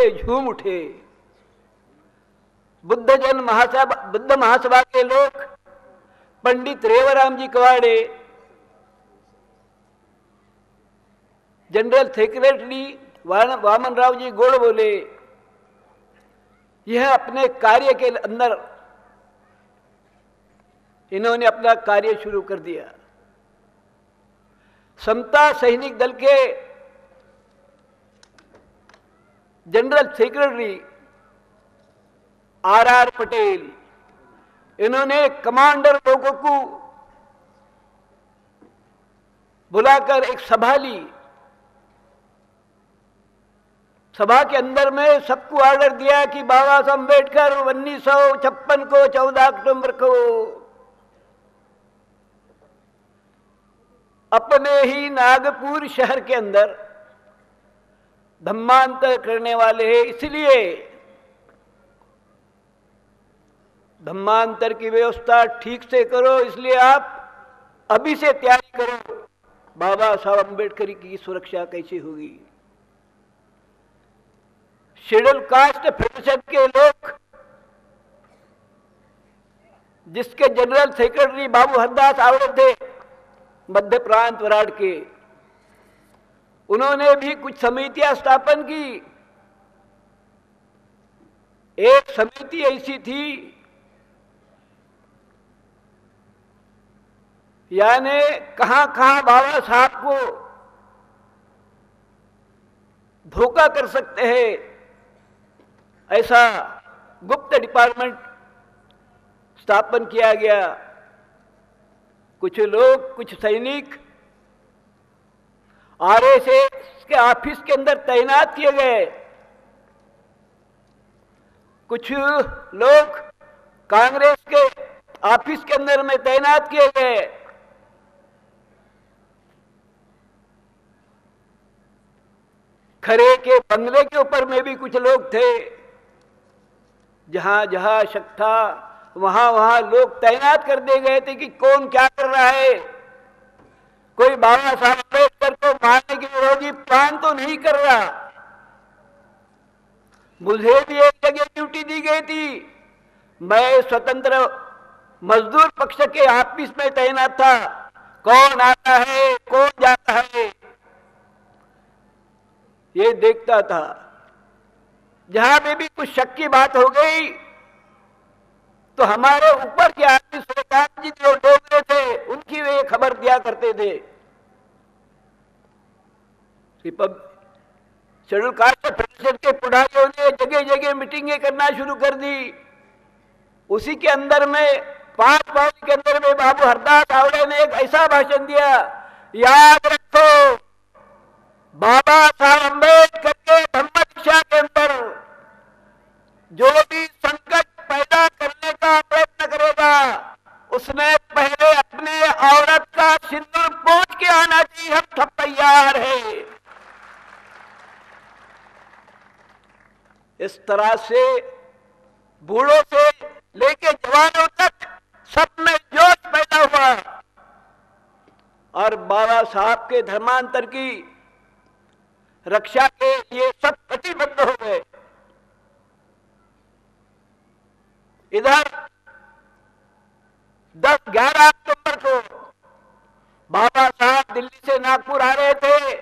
से झूम उठे। बुद्ध महासभा के लोग, पंडित रेवराम जी कवाड़े, जनरल सेक्रेटरी वामन राव जी गोड़ बोले, यह अपने कार्य के अंदर इन्होंने अपना कार्य शुरू कर दिया। समता सैनिक दल के जनरल सेक्रेटरी आर पटेल, इन्होंने कमांडर लोगों को बुलाकर एक सभा ली। सभा के अंदर में सबको ऑर्डर दिया कि बाबा साहब अम्बेडकर 1956 को 14 अक्टूबर को अपने ही नागपुर शहर के अंदर धम्मांतर करने वाले हैं, इसलिए धम्मांतर की व्यवस्था ठीक से करो, इसलिए आप अभी से तैयारी करो। बाबा साहब अम्बेडकर की सुरक्षा कैसे होगी? शेड्यूल कास्ट फेडरेशन के लोग, जिसके जनरल सेक्रेटरी बाबू हरदास आवड़े थे मध्य प्रांत वराड के, उन्होंने भी कुछ समितियां स्थापन की। एक समिति ऐसी थी, यानी कहां कहां बाबा साहब को धोखा कर सकते हैं, ऐसा गुप्त डिपार्टमेंट स्थापन किया गया। कुछ लोग, कुछ सैनिक आरएसएस के ऑफिस के अंदर तैनात किए गए, कुछ लोग कांग्रेस के ऑफिस के अंदर में तैनात किए गए। खरे के बंगले के ऊपर में भी कुछ लोग थे, जहां जहां शक था वहां वहां लोग तैनात कर दिए गए थे कि कौन क्या कर रहा है। कोई बाबा साहब अम्बेडकर को मारने के विरोधी प्लान तो नहीं कर रहा। मुझे भी एक जगह ड्यूटी दी गई थी, मैं स्वतंत्र मजदूर पक्ष के ऑफिस में तैनात था। कौन आता है, कौन जाता है, ये देखता था। जहां पे भी कुछ शक की बात हो गई तो हमारे ऊपर के आदमी श्रीकांत जी जो डोगरे थे, उनकी वे खबर दिया करते थे। शेड्यूल कास्ट फेडरेशन के पुढ़ारियों ने जगह जगह मीटिंगें करना शुरू कर दी। उसी के अंदर में 5 मार्च के अंदर में बाबू हरदास आवड़े ने एक ऐसा भाषण दिया, याद रखो बाबा साहब अम्बेडकर के धम्म दिशा के अंदर जो भी संकट पैदा करने का प्रयत्न करेगा, उसने पहले अपने औरत का सिंदूर पोंछ के आना चाहिए। हम सब तैयार हैं। इस तरह से बूढ़ों से लेके जवानों तक सब में जोश पैदा हुआ और बाबा साहब के धर्मांतर की रक्षा के लिए सब कटिबद्ध हो गए। इधर 10-11 अक्टूबर को बाबा साहब दिल्ली से नागपुर आ रहे थे।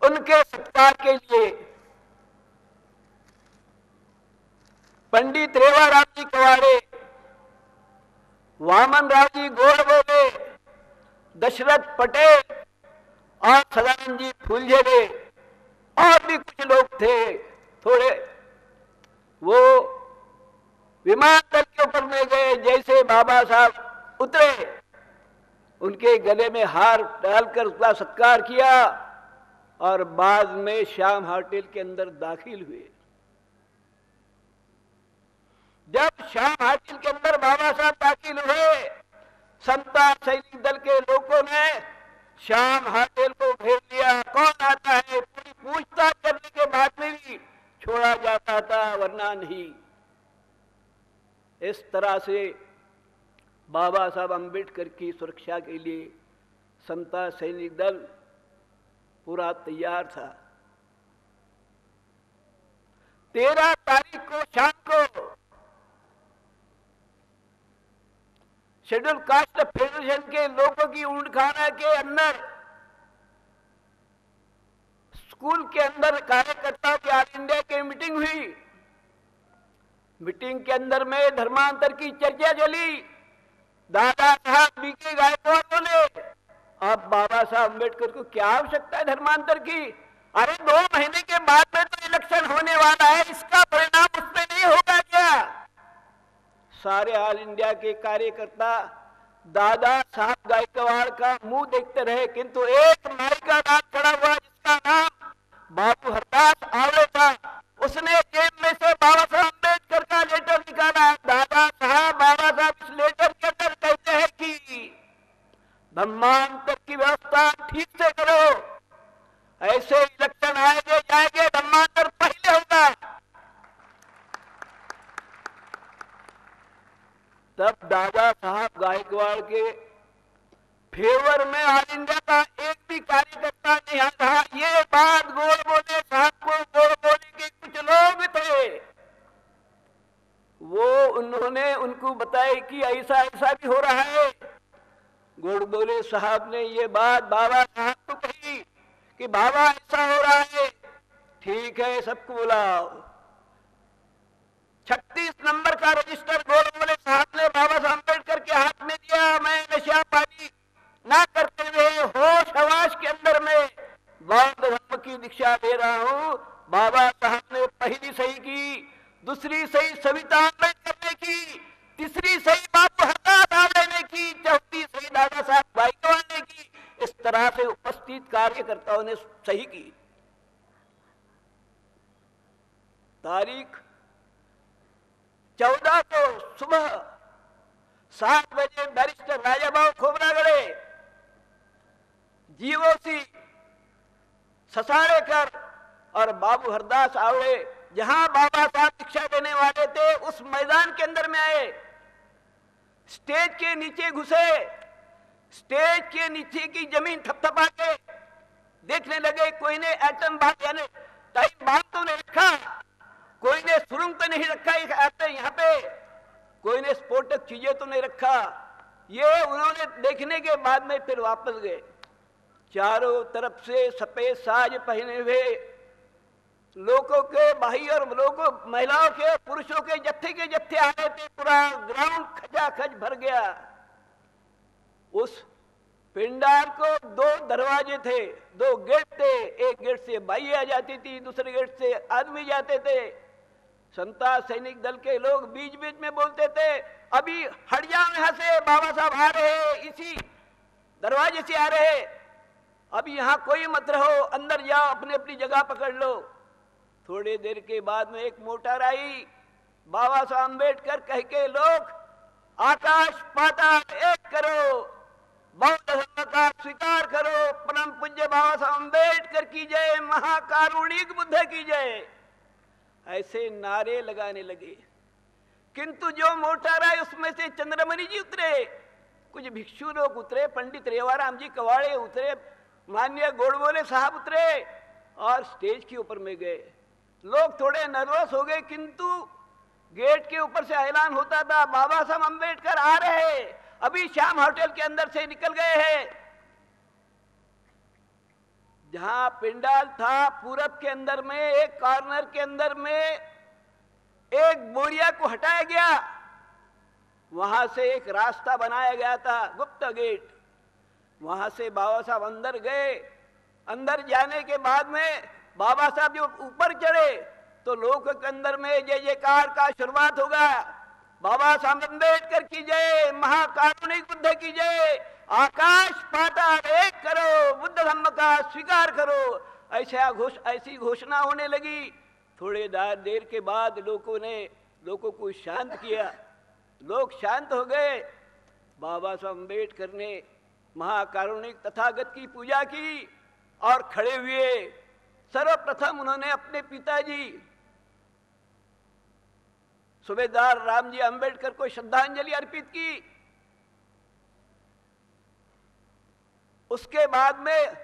उनके सत्कार के लिए पंडित रेवाराम जी कवाड़े, वामन राव जी गोड़ बोले, दशरथ पटेल और सदानंद जी फूलझेड़े और भी कुछ लोग थे थोड़े। वो विमानतल के ऊपर में गए, जैसे बाबा साहब उतरे उनके गले में हार डालकर उसका सत्कार किया और बाद में श्याम होटल के अंदर दाखिल हुए। जब श्याम होटल के अंदर बाबा साहब दाखिल हुए, समता सैनिक दल के लोगों ने श्याम होटल को घेर लिया। कौन आता है, पूरी पूछताछ करने के बाद में भी छोड़ा जाता था, वरना नहीं। इस तरह से बाबा साहब अम्बेडकर की सुरक्षा के लिए समता सैनिक दल पूरा तैयार था। 13 तारीख को शाम को शेड्यूल कास्ट फेडरेशन के लोगों की ऊंटखाना के अंदर, स्कूल के अंदर कार्यकर्ताओं की ऑल इंडिया की मीटिंग हुई। मीटिंग के अंदर में धर्मांतर की चर्चा चली। दादा साहब बीके गायकवाड़ बोले, अब बाबा साहब अम्बेडकर को क्या आवश्यकता है धर्मांतर की? अरे 2 महीने के बाद में तो इलेक्शन होने वाला है, इसका परिणाम उसमें नहीं होगा क्या? सारे ऑल इंडिया के कार्यकर्ता दादा साहब गायकवाड़ का मुंह देखते रहे, किंतु एक नाई का नाम खड़ा हुआ जिसका नाम बाबू हरदास आवड़े था। उसने जेब में से बाबा साहब अम्बेडकर का लेटर निकाला। दादा साहब, बाबा साहब इस लेटर के अंदर कहते हैं कि धर्मांतर की व्यवस्था ठीक से करो, ऐसे इलेक्शन आएंगे जाएंगे, धर्मांतर पहले होगा। तब दादा साहब गायकवाड़ के फेवर में ऑल इंडिया का एक भी कार्यकर्ता नहीं आ रहा। ये बात गोड़ बोले साहब को, गोड़ बोले के कुछ लोग थे, वो उन्होंने उनको बताया कि ऐसा ऐसा भी हो रहा है। गोड़ बोले साहब ने ये बात बाबा साहब को कही कि बाबा ऐसा हो रहा है, ठीक है सबको बुलाओ। 36 नंबर का रजिस्टर गोड़ बोले साहब ने बाबा साहब अम्बेडकर के हाथ में दिया। मैं नशा पानी ना करते हुए होश हवास के अंदर में बौद्ध धर्म की दीक्षा दे रहा हूं। बाबा साहब ने पहली सही की, दूसरी सही सविता अम्बेडकर ने की, तीसरी सही बाबू हरदास आवड़े ने की, चौथी सही दादा साहब गायकवाड़ ने की। इस तरह से उपस्थित कार्यकर्ताओं ने सही की। तारीख 14 को सुबह 7 बजे बैरिस्टर राजाबाबू खोबरागड़े, जीओसी ससाड़ेकर और बाबू हरदास आवड़े, जहां बाबा साहब दीक्षा देने वाले थे, उस मैदान के अंदर में आए। स्टेज के नीचे घुसे, स्टेज के नीचे की जमीन थपथपा के देखने लगे। कोई ने एटम बम यानी टाइम बम तो नहीं रखा, कोई ने सुरंग तो नहीं रखा यहाँ पे, कोई ने स्फोटक चीजें तो नहीं रखा। ये उन्होंने देखने के बाद में फिर वापस गए। चारों तरफ से सफेद साज पहने हुए लोगों के, भाई और लोगों, महिलाओं के, पुरुषों के जत्थे आ रहे थे। पूरा ग्राउंड खचाखच भर गया। उस पिंडाल को 2 दरवाजे थे, 2 गेट थे। एक गेट से बाई आ जाती थी, दूसरे गेट से आदमी जाते थे। संता सैनिक दल के लोग बीच बीच में बोलते थे, अभी हट जाओ यहाँ से, बाबा साहब आ रहे हैं, इसी दरवाजे से आ रहे हैं, अभी यहाँ कोई मत रहो, अंदर जाओ, अपनी अपनी जगह पकड़ लो। थोड़ी देर के बाद में एक मोटर आई। बाबा साहब अम्बेडकर कह के लोग आकाश पाताल एक करो, बौद्ध धर्म का स्वीकार करो, परम पूज्य बाबा साहब अम्बेडकर की जय, महाकारुणिक बुद्ध की जय, ऐसे नारे लगाने लगे। किंतु जो मोटर आई उसमें से चंद्रमणि जी उतरे, कुछ भिक्षु लोग उतरे, पंडित रेवाराम जी कवाड़े उतरे, माननीय गोड़बोले साहब उतरे और स्टेज के ऊपर में गए। लोग थोड़े नर्वस हो गए, किंतु गेट के ऊपर से ऐलान होता था, बाबा साहब अम्बेडकर आ रहे हैं, अभी श्याम होटल के अंदर से निकल गए हैं। जहां पिंडाल था पूरब के अंदर में एक कॉर्नर के अंदर में एक बोरिया को हटाया गया, वहां से एक रास्ता बनाया गया था, गुप्त गेट। वहां से बाबा साहब अंदर गए। अंदर जाने के बाद में बाबा साहब जब ऊपर चढ़े तो लोक के अंदर में जय जयकार का शुरुआत होगा। बाबा साहब अम्बेडकर की जय, महाकारुणिक बुद्ध की जय, आकाश पाताल एक करो, बुद्ध धर्म का स्वीकार करो, ऐसी घोषणा होने लगी। थोड़े देर के बाद लोगों को शांत किया, लोग शांत हो गए। बाबा साहब अम्बेडकर ने महाकारुणिक तथागत की पूजा की और खड़े हुए सर्वप्रथम उन्होंने अपने पिताजी सूबेदार रामजी अम्बेडकर को श्रद्धांजलि अर्पित की। उसके बाद में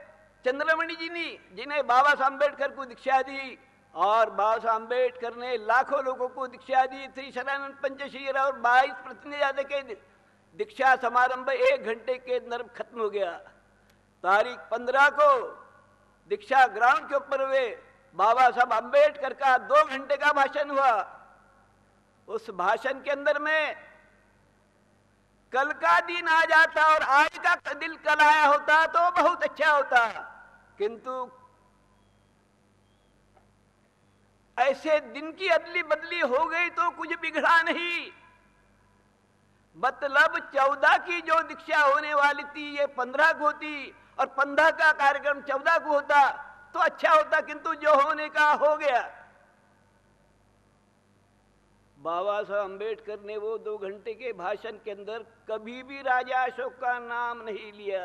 चंद्रमणि जी ने, जिन्हें बाबा साहब अम्बेडकर को दीक्षा दी, और बाबा साहब अम्बेडकर ने लाखों लोगों को दीक्षा दी। श्री शरणानंद पंचशील और 22 प्रतिनिधि के दीक्षा समारंभ 1 घंटे के अंदर खत्म हो गया। तारीख 15 को दीक्षा ग्राउंड के ऊपर हुए बाबा साहब अम्बेडकर का 2 घंटे का भाषण हुआ। उस भाषण के अंदर में कल का दिन आ जाता और आज का दिल कल आया होता तो बहुत अच्छा होता, किंतु ऐसे दिन की अदली बदली हो गई तो कुछ बिगड़ा नहीं। मतलब 14 की जो दीक्षा होने वाली थी ये 15 को होती और 15 का कार्यक्रम 14 को होता तो अच्छा होता, किंतु जो होने का हो गया। बाबा साहब अम्बेडकर ने वो 2 घंटे के भाषण के अंदर कभी भी राजा अशोक का नाम नहीं लिया।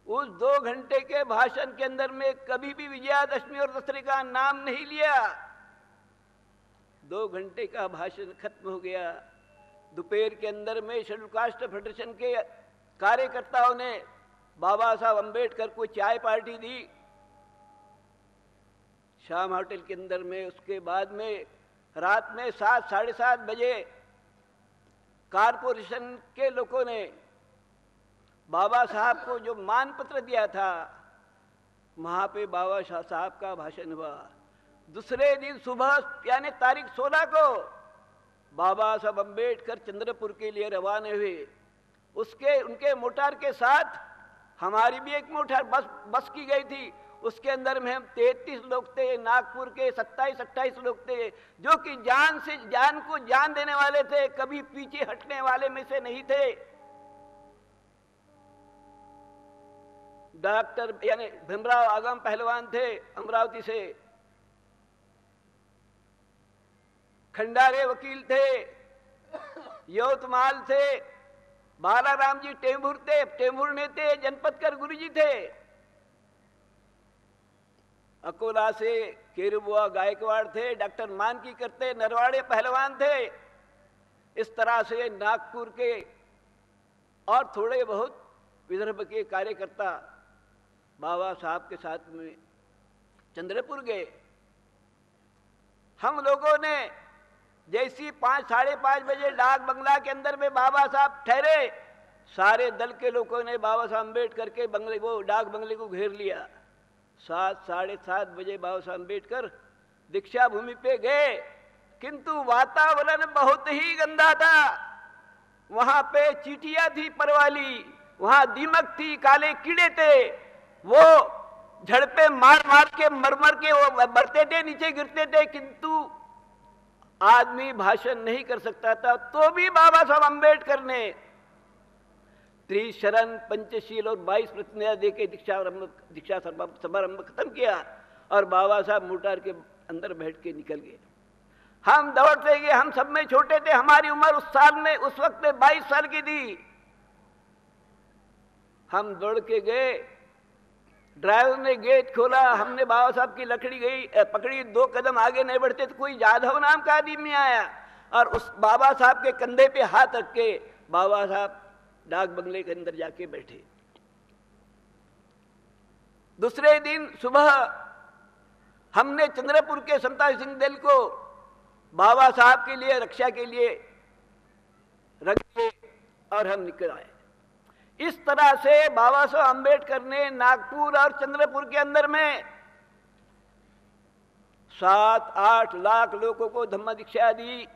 उस 2 घंटे के भाषण के अंदर में कभी भी विजयादशमी और दशहरे का नाम नहीं लिया। 2 घंटे का भाषण खत्म हो गया। दोपहर के अंदर में शेड्यूल कास्ट फेडरेशन के कार्यकर्ताओं ने बाबा साहब अम्बेडकर को चाय पार्टी दी शाम होटल के अंदर में। उसके बाद में रात में 7 साढ़े 7 बजे कारपोरेशन के लोगों ने बाबा साहब को जो मान पत्र दिया था वहां पे बाबा साहब का भाषण हुआ। दूसरे दिन सुबह यानी तारीख 16 को बाबा साहब अम्बेडकर चंद्रपुर के लिए रवाना हुए। उसके उनके मोटर के साथ हमारी भी एक मोटर बस की गई थी। उसके अंदर में हम 33 लोग थे, नागपुर के 27-28 लोग थे, जो कि जान को जान देने वाले थे, कभी पीछे हटने वाले में से नहीं थे। डॉक्टर यानी भीमराव आगम पहलवान थे अमरावती से, खंडारे वकील थे, यवतमाल थे, बालाराम जी टेम्भुर ने थे, जनपदकर गुरुजी थे, अकोला से केरुबुआ गायकवाड़ थे, डॉक्टर मानकी करते नरवाड़े पहलवान थे। इस तरह से नागपुर के और थोड़े बहुत विदर्भ के कार्यकर्ता बाबा साहब के साथ में चंद्रपुर गए। हम लोगों ने जैसी 5 साढ़े 5 बजे डाक बंगला के अंदर में बाबा साहब ठहरे, सारे दल के लोगों ने बाबा साहब अम्बेडकर के बंगले को डाक बंगले को घेर लिया। 7 साढ़े 7 बजे बाबा साहब अम्बेडकर दीक्षा भूमि पे गए, किंतु वातावरण बहुत ही गंदा था। वहां पे चींटियां थी परवाली, वहां दीमक थी, काले कीड़े थे, वो झड़ पे मार मार के मर के वो बढ़ते थे, नीचे गिरते थे, किंतु आदमी भाषण नहीं कर सकता था। तो भी बाबा साहब अम्बेडकर ने त्रिशरण पंचशील और 22 प्रतिज्ञा दे के दीक्षा समारंभ खत्म किया और बाबा साहब मोटर के अंदर बैठ के निकल गए। हम दौड़ते गए, हम सब में छोटे थे, हमारी उम्र उस वक्त 22 साल की थी। हम दौड़ के गए, ड्राइवर ने गेट खोला, हमने बाबा साहब की लकड़ी पकड़ी, 2 कदम आगे नहीं बढ़ते तो कोई जाधव नाम का आदमी आया और उस बाबा साहब के कंधे पे हाथ रख के बाबा साहब डाक बंगले के अंदर जाके बैठे। दूसरे दिन सुबह हमने चंद्रपुर के समता सिंह दल को बाबा साहब के लिए रक्षा के लिए रख दिए और हम निकल आए। इस तरह से बाबा साहब अम्बेडकर ने नागपुर और चंद्रपुर के अंदर में 7-8 लाख लोगों को धम्म दीक्षा दी।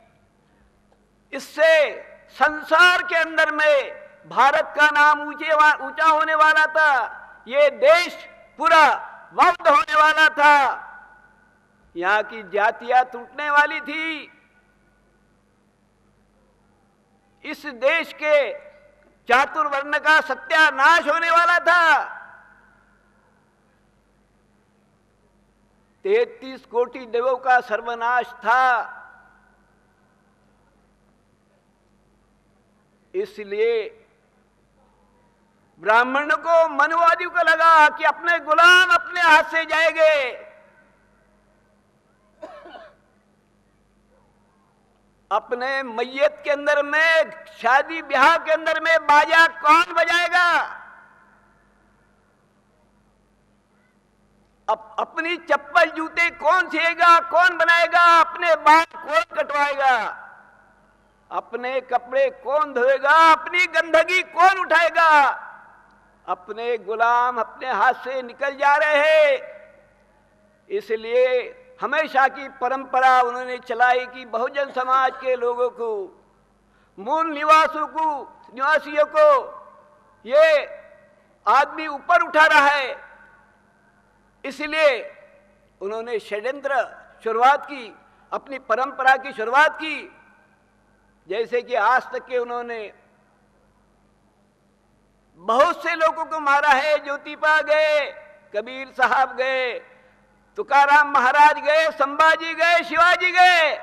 इससे संसार के अंदर में भारत का नाम ऊंचा होने वाला था, ये देश पूरा बौद्ध होने वाला था, यहां की जातियां टूटने वाली थी, इस देश के चातुर्वर्ण का सत्यानाश होने वाला था। 33 कोटि देवों का सर्वनाश था। इसलिए ब्राह्मण को मनवादियों को लगा कि अपने गुलाम अपने हाथ से जाएंगे। अपने मैयत के अंदर में, शादी ब्याह के अंदर में बाजा कौन बजाएगा? अपनी चप्पल जूते कौन सिएगा, कौन बनाएगा, अपने बाल कौन कटवाएगा, अपने कपड़े कौन धोएगा, अपनी गंदगी कौन उठाएगा। अपने गुलाम अपने हाथ से निकल जा रहे हैं। इसलिए हमेशा की परंपरा उन्होंने चलाई कि बहुजन समाज के लोगों को, मूल निवासियों को ये आदमी ऊपर उठा रहा है। इसलिए उन्होंने षड्यंत्र शुरुआत की, अपनी परंपरा की शुरुआत की। जैसे कि आज तक के उन्होंने बहुत से लोगों को मारा है। ज्योतिबा गए, कबीर साहब गए, तुकाराम महाराज गए, संभाजी गए, शिवाजी गए।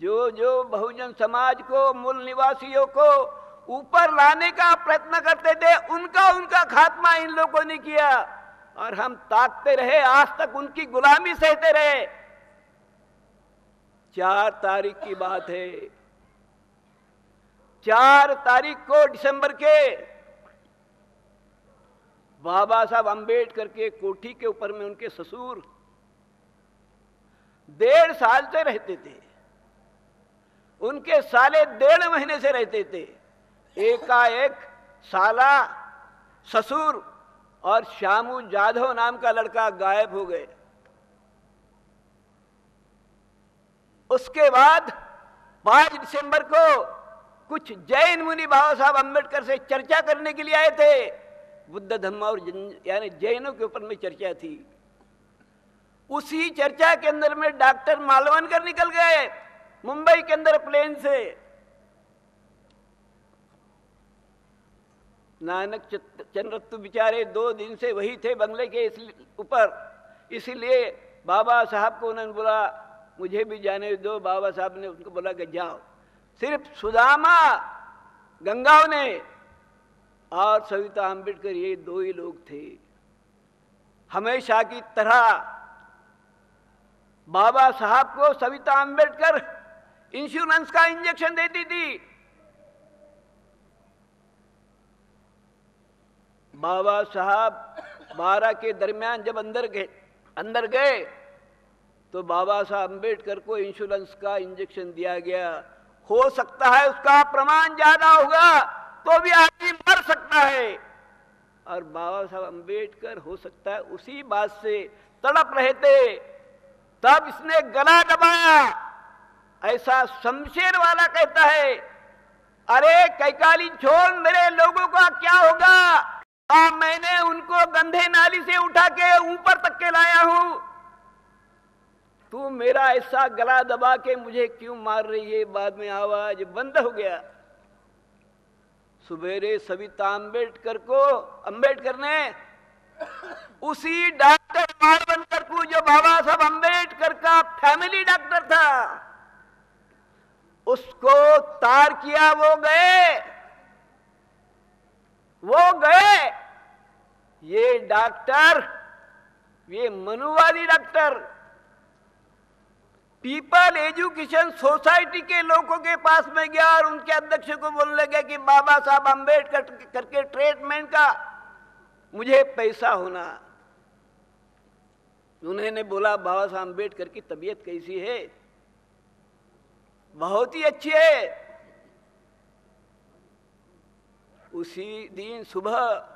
जो जो बहुजन समाज को, मूल निवासियों को ऊपर लाने का प्रयत्न करते थे, उनका खात्मा इन लोगों ने किया और हम ताकते रहे, आज तक उनकी गुलामी सहते रहे। 4 तारीख की बात है। 4 तारीख को दिसंबर के बाबा साहब अंबेडकर के कोठी के ऊपर में उनके ससुर 1.5 साल से रहते थे। उनके साले 1.5 महीने से रहते थे। एकाएक साला, ससुर और श्यामू जाधव नाम का लड़का गायब हो गए। उसके बाद 5 दिसंबर को कुछ जैन मुनि बाबा साहब अंबेडकर से चर्चा करने के लिए आए थे। बुद्ध धम्म और यानी जैनों के ऊपर में चर्चा थी। उसी चर्चा के अंदर में डॉक्टर मालवणकर निकल गए मुंबई के अंदर प्लेन से। नानक चंद रत्तू बेचारे 2 दिन से वही थे बंगले के ऊपर। इसीलिए बाबा साहब को उन्होंने बोला मुझे भी जाने दो। बाबा साहब ने उनको बोला कि जाओ। सिर्फ सुदामा गंगावने और सविता अंबेडकर, ये 2 ही लोग थे। हमेशा की तरह बाबा साहब को सविता अंबेडकर इंश्योरेंस का इंजेक्शन देती थी। बाबा साहब 12 के दरमियान जब अंदर गए तो बाबा साहब अंबेडकर को इंश्योरेंस का इंजेक्शन दिया गया। हो सकता है उसका प्रमाण ज्यादा होगा तो भी आदमी मर सकता है। और बाबा साहब अंबेडकर हो सकता है उसी बात से तड़प रहे थे। तब इसने गला दबाया। ऐसा शमशेर वाला कहता है, अरे कैकाली छोड़, मेरे लोगों का क्या होगा? मैंने उनको गंधे नाली से उठा के ऊपर तक के लाया हूं। तू मेरा ऐसा गला दबा के मुझे क्यों मार रही है? बाद में आवाज बंद हो गया। सुबेरे सविता अंबेडकर ने उसी डॉक्टर मालवणकर को, जो बाबा साहब अंबेडकर का फैमिली डॉक्टर था, उसको तार किया। वो गए। ये डॉक्टर, ये मनुवादी डॉक्टर पीपल एजुकेशन सोसाइटी के लोगों के पास में गया और उनके अध्यक्ष को बोलने लगा कि बाबा साहब अंबेडकर करके ट्रीटमेंट का मुझे पैसा होना। उन्होंने बोला बाबा साहब अंबेडकर की तबीयत कैसी है? बहुत ही अच्छी है। उसी दिन सुबह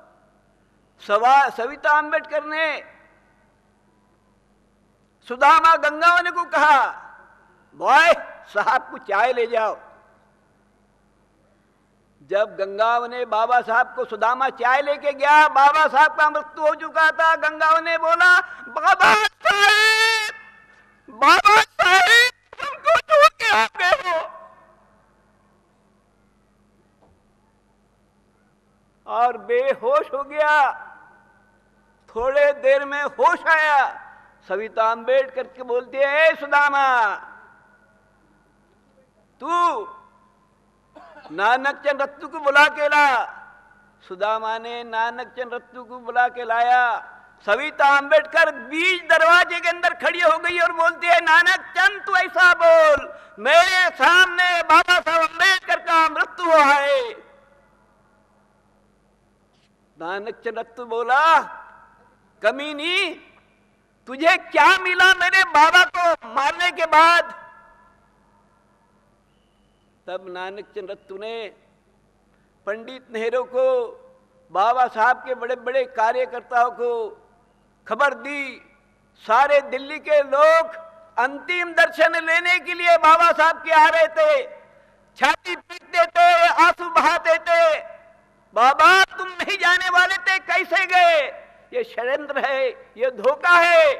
सविता अंबेडकर ने सुदामा गंगावने को कहा, बॉय साहब को चाय ले जाओ। जब गंगावने बाबा साहब को सुदामा चाय लेके गया, बाबा साहब का मृत्यु हो चुका था। गंगावने बोला, बाबा साहब तुमको छोड़ के आ गए हो। और बेहोश हो गया। थोड़े देर में होश आया। सविता अंबेडकर के बोलती है, सुदामा तू नानक चंद रत्तू को बुला के ला। सुदामा ने नानक चंद रत्तू को बुला के लाया। सविता अंबेडकर बीच दरवाजे के अंदर खड़ी हो गई और बोलती है, नानक चंद तू ऐसा बोल, मेरे सामने बाबा साहब अंबेडकर का मृत्यु हुआ है। नानक चंद रत्तू बोला, कमीनी, तुझे क्या मिला मेरे बाबा को मारने के बाद? तब नानक चंद रत्तू ने पंडित नेहरू को, बाबा साहब के बड़े बड़े कार्यकर्ताओं को खबर दी। सारे दिल्ली के लोग अंतिम दर्शन लेने के लिए बाबा साहब के आ रहे थे, छाती पीटते थे, आंसू बहाते थे। बाबा तुम नहीं जाने वाले थे, कैसे गए? ये षड्यंत्र है, ये धोखा है।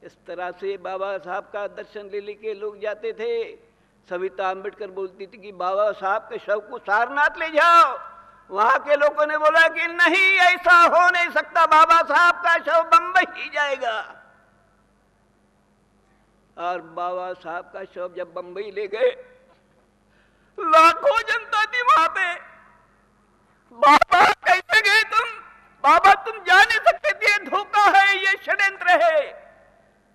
इस तरह से बाबा साहब का दर्शन लेने के लोग जाते थे। सविता अम्बेडकर बोलती थी कि बाबा साहब के शव को सारनाथ ले जाओ। वहां के लोगों ने बोला कि नहीं, ऐसा हो नहीं सकता, बाबा साहब का शव बंबई ही जाएगा। और बाबा साहब का शव जब बंबई ले गए, लाखों जनता थी वहां पे। बाबा कैसे गए तुम? बाबा तुम जा नहीं सकते थे, धोखा है, ये षड्यंत्र है।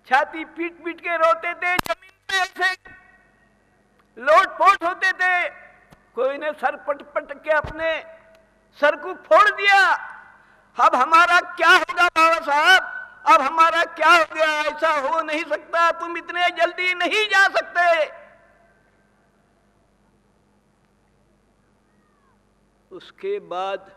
छाती पीट पीट के रोते थे, जमीन पे ऐसे लोटपोट होते थे। कोई ने सर पट पट के अपने सर को फोड़ दिया। अब हमारा क्या होगा बाबा साहब? अब हमारा क्या हो गया? ऐसा हो नहीं सकता, तुम इतने जल्दी नहीं जा सकते। उसके बाद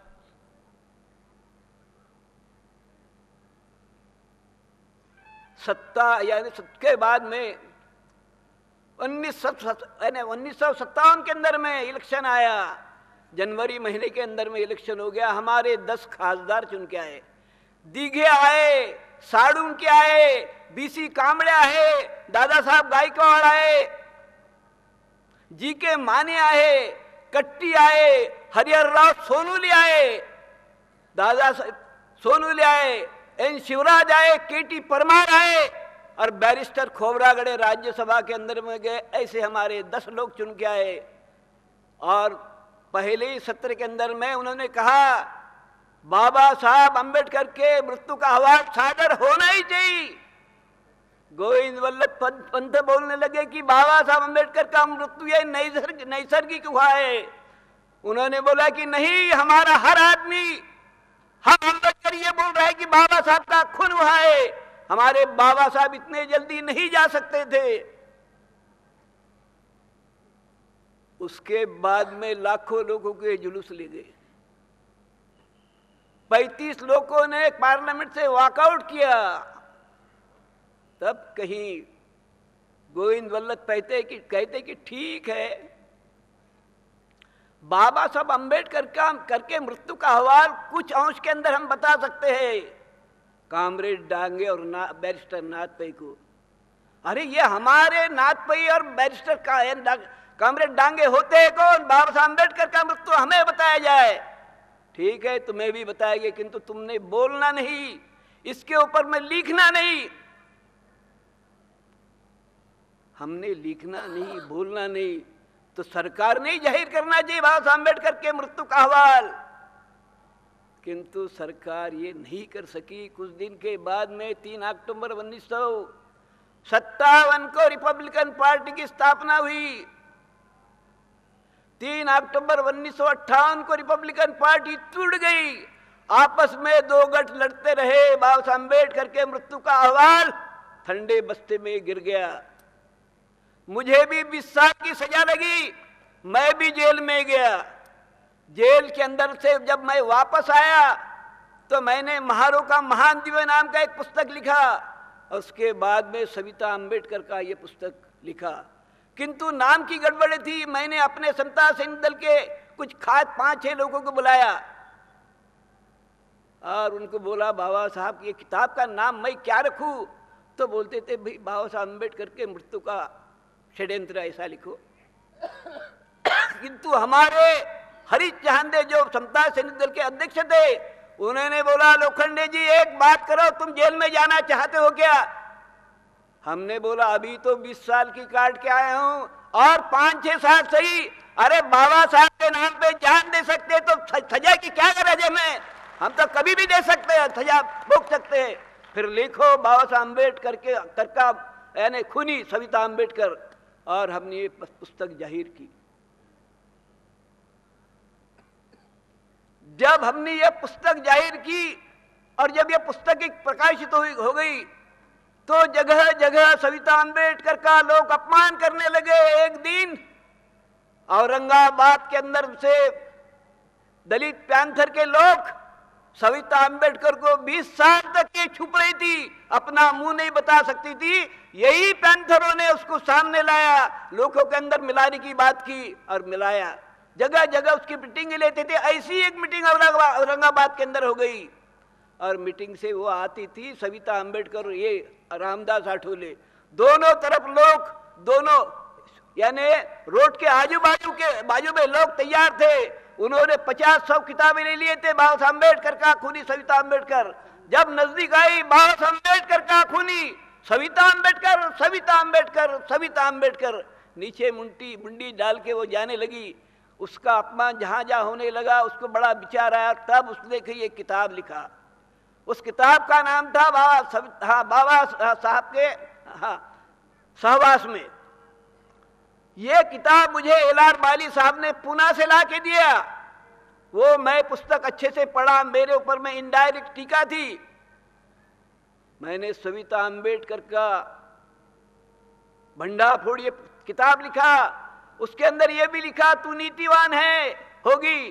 सत्ता यानी के बाद में 1957 के अंदर में इलेक्शन आया। जनवरी महीने के अंदर में इलेक्शन हो गया। हमारे 10 खासदार चुन के आए। दीघे आए, साड़ून के आए, बीसी कामड़े आए, दादा साहब गायकवाड़ आए, जी के माने आए, कट्टी आए, हरिहर राव सोनूली आए, दादा सोनूली आए, एन शिवराज आए, केटी परमार आए और बैरिस्टर खोबरागड़े राज्यसभा के अंदर में गए। ऐसे हमारे 10 लोग चुन के आए। और पहले ही सत्र के अंदर में उन्होंने कहा बाबा साहब अंबेडकर के मृत्यु का अहवाल सादर होना ही चाहिए। गोविंद वल्लभ पंत बोलने लगे कि बाबा साहब अंबेडकर का मृत्यु ये नैसर्गिक हुआ है। उन्होंने बोला कि नहीं, हमारा हर आदमी, हम अंबेडकर ये बोल रहा है कि बाबा साहब का खून हुआ है। हमारे बाबा साहब इतने जल्दी नहीं जा सकते थे। उसके बाद में लाखों लोगों के जुलूस ले गए। 35 लोगों ने पार्लियामेंट से वॉकआउट किया। तब कहीं गोविंद वल्लभ कहते कि ठीक है, बाबा साहब अंबेडकर का करके मृत्यु का अहवाल कुछ अंश के अंदर हम बता सकते हैं। कामरेड डांगे और बैरिस्टर नाथपई को, अरे ये हमारे नाथपई और बैरिस्टर का कामरेड डांगे होते हैं कौन? बाबा साहब अंबेडकर का मृत्यु हमें बताया जाए। ठीक है, तुम्हें भी बताएंगे, किंतु तुमने बोलना नहीं, इसके ऊपर में लिखना नहीं। हमने लिखना नहीं, बोलना नहीं, तो सरकार ने जाहिर करना चाहिए बाबा साहब अंबेडकर के मृत्यु का अहवाल। किंतु सरकार ये नहीं कर सकी। कुछ दिन के बाद में 3 अक्टूबर 1957 को रिपब्लिकन पार्टी की स्थापना हुई। 3 अक्टूबर 1958 को रिपब्लिकन पार्टी टूट गई। आपस में 2 गठ लड़ते रहे। बाबा साहब अंबेडकर के मृत्यु का अहवाल ठंडे बस्ते में गिर गया। मुझे भी 20 साल की सजा लगी, मैं भी जेल में गया। जेल के अंदर से जब मैं वापस आया तो मैंने महारों का महान दिव्य नाम का एक पुस्तक लिखा। उसके बाद में सविता अम्बेडकर का ये पुस्तक लिखा। किंतु नाम की गड़बड़ी थी। मैंने अपने समता सैनिक दल के कुछ खास 5-6 लोगों को बुलाया और उनको बोला बाबा साहब की किताब का नाम मैं क्या रखूं? तो बोलते थे भाई बाबा साहब अम्बेडकर के मृत्यु का षड्यंत्र ऐसा लिखो। किंतु हमारे हरीश चांदे जो समता सैनिक दल के अध्यक्ष थे, उन्होंने बोला लोखंडे जी एक बात करो, तुम जेल में जाना चाहते हो क्या? हमने बोला अभी तो 20 साल की काट के आए हूं और 5-6 साल सही। अरे बाबा साहब के नाम पे जान दे सकते तो सजा की क्या गरज है? में हम तो कभी भी दे सकते हैं, सजा भोग सकते हैं। फिर लिखो बाबा साहब अम्बेडकर के करका यानी खूनी सविता अम्बेडकर। और हमने ये पुस्तक जाहिर की। जब हमने ये पुस्तक जाहिर की और जब ये पुस्तक प्रकाशित हो गई तो जगह जगह सविता अम्बेडकर का लोग अपमान करने लगे। एक दिन औरंगाबाद के अंदर से दलित पैंथर के लोग सविता अम्बेडकर को 20 साल तक ये छुप रही थी, अपना मुंह नहीं बता सकती थी। यही पैंथरों ने उसको सामने लाया, लोगों के अंदर मिलाने की बात की और मिलाया। जगह जगह उसकी मीटिंग लेते थे। ऐसी एक मीटिंग औरंगाबाद के अंदर हो गई और मीटिंग से वो आती थी सविता अम्बेडकर, ये रामदास आठवले, दोनों तरफ लोग, दोनों यानी रोड के बाजू में लोग तैयार थे। उन्होंने 50-100 किताबें ले लिए थे, बाबा साहब अम्बेडकर का खूनी सविता अम्बेडकर। जब नजदीक आई बाबा साहब अम्बेडकर का खूनी सविता अम्बेडकर, सविता अम्बेडकर, सविता अम्बेडकर, नीचे मुंडी डाल के वो जाने लगी। उसका अपमान जहां जहां होने लगा, उसको बड़ा विचार आया। तब उसने ये किताब लिखा। उस किताब का नाम था बाबा साहब के सहवास में। ये किताब मुझे एल.आर. बाली साहब ने पुणे से ला के दिया। वो मैं पुस्तक अच्छे से पढ़ा, मेरे ऊपर में इनडायरेक्ट टीका थी। मैंने सविता अम्बेडकर का भंडाफोड़ ये किताब लिखा। उसके अंदर ये भी लिखा, तू नीतिवान होगी,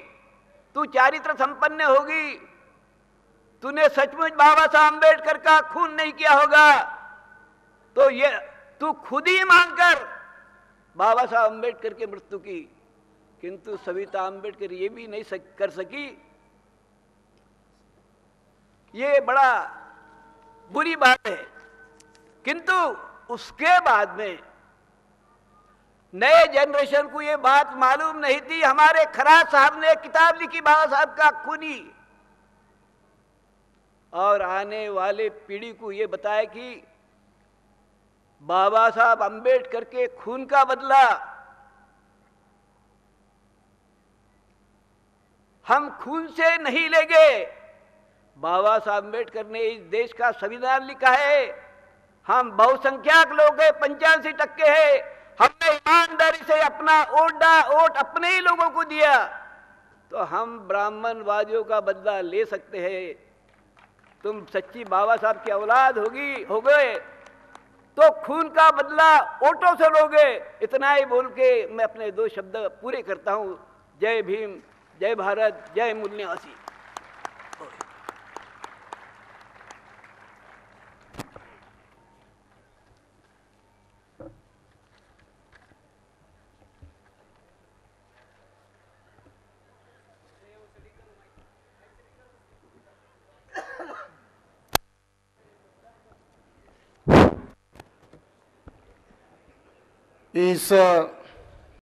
तू चारित्र संपन्न होगी, तूने सचमुच बाबा साहब अम्बेडकर का खून नहीं किया होगा तो ये तू खुद ही मांगकर बाबा साहब अम्बेडकर की मृत्यु की। किंतु सविता अम्बेडकर ये भी नहीं कर सकी। ये बड़ा बुरी बात है। किंतु उसके बाद में नए जनरेशन को ये बात मालूम नहीं थी। हमारे खराज साहब ने किताब लिखी बाबा साहब का खूनी, और आने वाले पीढ़ी को ये बताया कि बाबा साहब अम्बेडकर के खून का बदला हम खून से नहीं लेंगे। बाबा साहब अम्बेडकर ने इस देश का संविधान लिखा है। हम बहुसंख्यक लोग हैं, 85% है। हमने ईमानदारी से अपना वोट अपने ही लोगों को दिया, तो हम ब्राह्मणवादियों का बदला ले सकते हैं। तुम सच्ची बाबा साहब की औलाद हो गए तो खून का बदला वोटों से लोगे। इतना ही बोल के मैं अपने 2 शब्द पूरे करता हूं। जय भीम, जय भारत, जय मूल निवासी। इस